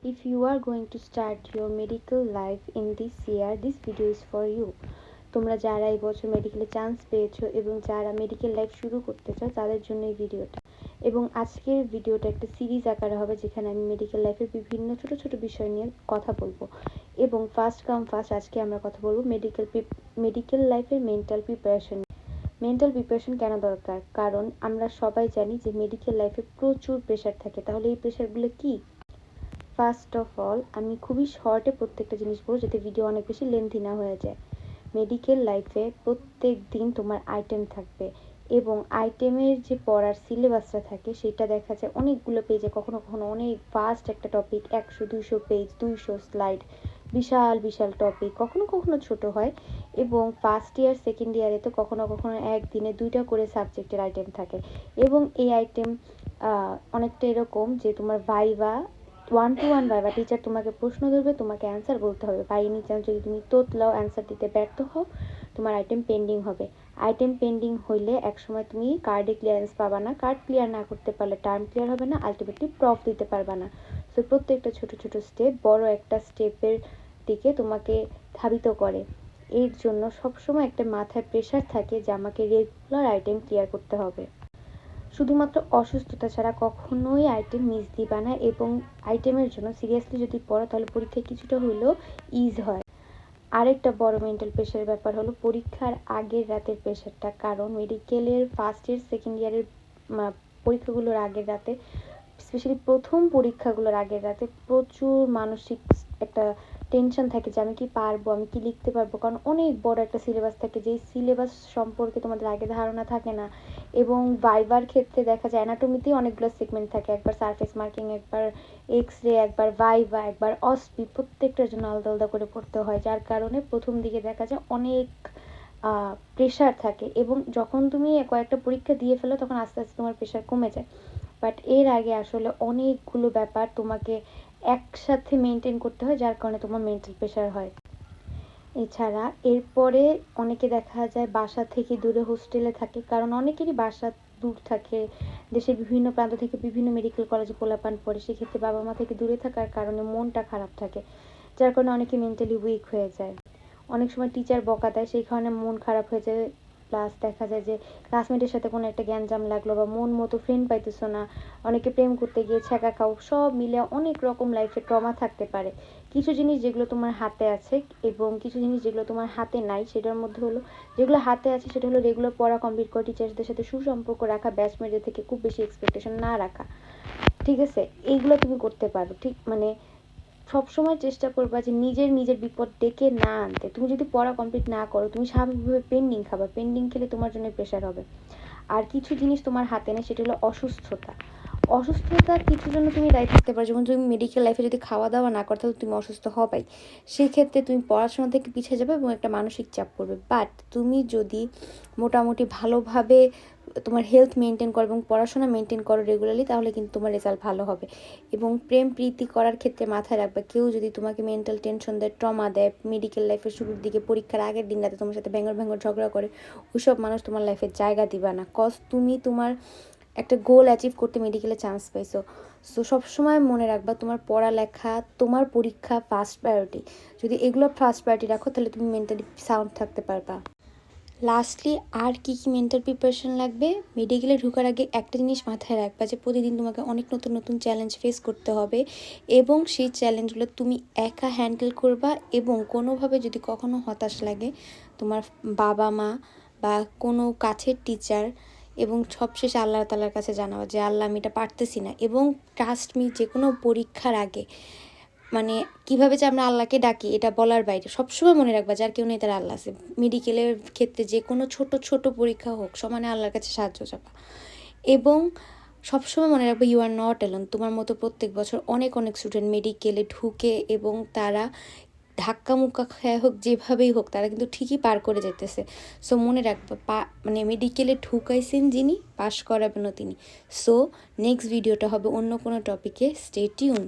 If you are going to start your medical life in this year, this video is for you. তোমরা যারা এই বছর মেডিকেলে chance পেয়েছো এবং যারা মেডিকেল লাইফ শুরু করতে চাও তাদের জন্য এই ভিডিওটা। এবং আজকের ভিডিওটা একটা সিরিজ আকারে হবে যেখানে আমি মেডিকেল লাইফের বিভিন্ন ছোট ছোট বিষয় নিয়ে কথা বলবো। এবং ফার্স্ট কাম ফার্স্ট আজকে আমরা কথা বলবো মেডিকেল লাইফের মেন্টাল প্রিপারেশন কেন দরকার, কারণ আমরা সবাই জানি যে মেডিকেল লাইফে প্রচুর প্রেশার থাকে। তাহলে এই প্রেশারগুলো কি? ফার্স্ট অফ অল আমি খুবই শর্টে প্রত্যেকটা জিনিস বলবো যাতে ভিডিও অনেক বেশি লেন্থি না হয়ে যায়। মেডিকেল লাইফে প্রত্যেক দিন তোমার আইটেম থাকবে এবং আইটেমের যে পড়ার সিলেবাসটা থাকে সেটা দেখা যায় অনেকগুলো পেজে, কখনো কখনো অনেক ফাস্ট একটা টপিক, 100-200 পেজ, 200 স্লাইড, বিশাল বিশাল টপিক, কখনো কখনো ছোট হয়। এবং ফার্স্ট ইয়ার সেকেন্ড ইয়ারে তো কখনো কখনো একদিনে 2টা করে সাবজেক্টের আইটেম থাকে। এবং এই আইটেম অনেকটা এরকম যে তোমার ভাইভা 1-to-1 ভাইভা, টিচার তোমাকে প্রশ্ন ধরবে, তোমাকে অ্যান্সার বলতে হবে। বাই এনি চান্স যদি তুমি তোতলাও অ্যান্সার দিতে ব্যর্থ হও, তোমার আইটেম পেন্ডিং হবে। আইটেম পেন্ডিং হইলে একসময় তুমি কার্ডে ক্লিয়ারেন্স পাবা না, কার্ড ক্লিয়ার না করতে পারলে টার্ম ক্লিয়ার হবে না, আলটিমেটলি প্রফ দিতে পারবা না। সো প্রত্যেকটা ছোট ছোট স্টেপ বড় একটা স্টেপের দিকে তোমাকে ধাবিত করে। এর জন্য সবসময় একটা মাথায় প্রেশার থাকে যে আমাকে রেগুলার আইটেম ক্লিয়ার করতে হবে। শুধুমাত্র অসুস্থতা ছাড়া কখনোই আইটেম মিস দিবা না। এবং আইটেমের জন্য সিরিয়াসলি যদি পড়ো তাহলে পরীক্ষায় কিছুটা হলেও ইজ হয়। আরেকটা বড় মেন্টাল প্রেশারের ব্যাপার হলো পরীক্ষার আগের রাতের প্রেশারটা। কারণ মেডিকেলের ফার্স্ট ইয়ার সেকেন্ড ইয়ারের পরীক্ষাগুলোর আগের রাতে, স্পেশালি প্রথম পরীক্ষাগুলোর আগের রাতে প্রচুর মানসিক একটা টেনশন থাকে যে আমি কি পারবো, আমি কি লিখতে পারবো। কারণ অনেক বড় একটা সিলেবাস থাকে, যেই সিলেবাস সম্পর্কে তোমাদের আগে ধারণা থাকে না। এবং ভাইবার ক্ষেত্রে দেখা যায় অ্যানাটমিতেই অনেকগুলো সেগমেন্ট থাকে, একবার সারফেস মার্কিং, একবার এক্স রে, একবার ভাইভা, একবার অসপি, প্রত্যেকটার জন্য আলাদা আলাদা করে পড়তে হয়। যার কারণে প্রথম দিকে দেখা যায় অনেক প্রেশার থাকে। এবং যখন তুমি কয়েকটা পরীক্ষা দিয়ে ফেলো তখন আস্তে আস্তে তোমার প্রেশার কমে যায়। বাট এর আগে আসলে অনেকগুলো ব্যাপার তোমাকে একসাথে মেনটেন করতে হয়, যার কারণে তোমার মেন্টাল প্রেশার হয়। এছাড়া এরপরে অনেকে দেখা যায় বাসা থেকে দূরে হোস্টেলে থাকে, কারণ অনেকেরই বাসা দূর থাকে, দেশের বিভিন্ন প্রান্ত থেকে বিভিন্ন মেডিকেল কলেজে পোলাপান পড়ে। সেক্ষেত্রে বাবা মা থেকে দূরে থাকার কারণে মনটা খারাপ থাকে, যার কারণে অনেকে মেন্টালি উইক হয়ে যায়। অনেক সময় টিচার বকা দেয়, সেই কারণে মন খারাপ হয়ে যায়। প্লাস দেখা যায় যে ক্লাসমেটের সাথে কোনো একটা গ্যাঞ্জাম লাগলো বা মন মতো ফ্রেন্ড পাইতেছো না, অনেকে প্রেম করতে গিয়ে ছ্যাঁকা খাও, সব মিলে অনেক রকম লাইফে ট্রমা থাকতে পারে। কিছু জিনিস যেগুলো তোমার হাতে আছে এবং কিছু জিনিস যেগুলো তোমার হাতে নাই, সেটার মধ্যে হলো যেগুলো হাতে আছে সেটা হলো রেগুলার পড়া কমপ্লিট করা, টিচার্সদের সাথে সুসম্পর্ক রাখা, ব্যাচমেটদের থেকে খুব বেশি এক্সপেকটেশন না রাখা। ঠিক আছে, এইগুলো তুমি করতে পারো। ঠিক মানে সবসময় চেষ্টা করবা যে নিজের বিপদ ডেকে না আনতে। তুমি যদি পড়া কমপ্লিট না করো, তুমি স্বাভাবিকভাবে পেন্ডিং খাবা, পেন্ডিং খেলে তোমার জন্য প্রেশার হবে। আর কিছু জিনিস তোমার হাতে নেই, সেটা হলো অসুস্থতার কিছুর জন্য তুমি দায়ী থাকতে পারো। যেমন তুমি মেডিকেল লাইফে যদি খাওয়া দাওয়া না করো তাহলে তুমি অসুস্থ হবেই, সেই ক্ষেত্রে তুমি পড়াশোনা থেকে পিছিয়ে যাবে এবং একটা মানসিক চাপ পড়বে। বাট তুমি যদি মোটামুটি ভালোভাবে তোমার হেলথ মেনটেন করো এবং পড়াশোনা মেনটেন করো রেগুলারলি, তাহলে কিন্তু তোমার রেজাল্ট ভালো হবে। এবং প্রেম প্রীতি করার ক্ষেত্রে মাথায় রাখবে, কেউ যদি তোমাকে মেন্টাল টেনশন দেয়, ট্রমা দেয়, মেডিকেল লাইফের শুরুর দিকে পরীক্ষার আগের দিন রাতে তোমার সাথে ভেঙর ঝগড়া করে, ওইসব মানুষ তোমার লাইফে জায়গা দিবা না। কজ তুমি তোমার একটা গোল অ্যাচিভ করতে মেডিকেলে চান্স পাইছো। সো সবসময় মনে রাখবা তোমার পড়ালেখা, তোমার পরীক্ষা ফার্স্ট প্রায়োরিটি। যদি এগুলো ফার্স্ট প্রায়োরিটি রাখো তাহলে তুমি মেন্টালি সাউন্ড থাকতে পারবা। লাস্টলি আর কি মেন্টাল প্রিপারেশন লাগবে, মেডিকেলে ঢোকার আগে একটা জিনিস মাথায় রাখবা যে প্রতিদিন তোমাকে অনেক নতুন নতুন চ্যালেঞ্জ ফেস করতে হবে এবং সেই চ্যালেঞ্জগুলো তুমি একা হ্যান্ডেল করবা। এবং কোনোভাবে যদি কখনো হতাশ লাগে, তোমার বাবা মা বা কোনো কাছের টিচার এবং সবশেষে আল্লাহ তাআলার কাছে জানাবা যে আল্লাহ আমি এটা পারতেছি না। এবং ট্রাস্ট মি, যে কোনো পরীক্ষার আগে মানে কীভাবে যে আমরা আল্লাহকে ডাকি এটা বলার বাইরে, সবসময় মনে রাখবা যার কেউ নেই তার আল্লাহ আছে। মেডিকেলের ক্ষেত্রে যে কোনো ছোট ছোট পরীক্ষা হোক, সমানে আল্লাহর কাছে সাহায্য চাবা। এবং সবসময় মনে রাখবে ইউ আর নট অ্যালোন। তোমার মতো প্রত্যেক বছর অনেক অনেক স্টুডেন্ট মেডিকেলে ঢুকে এবং তারা ধাক্কা মুক্কা খায় হোক, যেভাবেই হোক, তারা কিন্তু ঠিকই পার করে যেতেছে। সো মনে রাখবা মানে মেডিকেলে ঢুকাইছেন যিনি, পাশ করাবেনও তিনি। সো নেক্সট ভিডিওটা হবে অন্য কোনো টপিকে। Stay tune.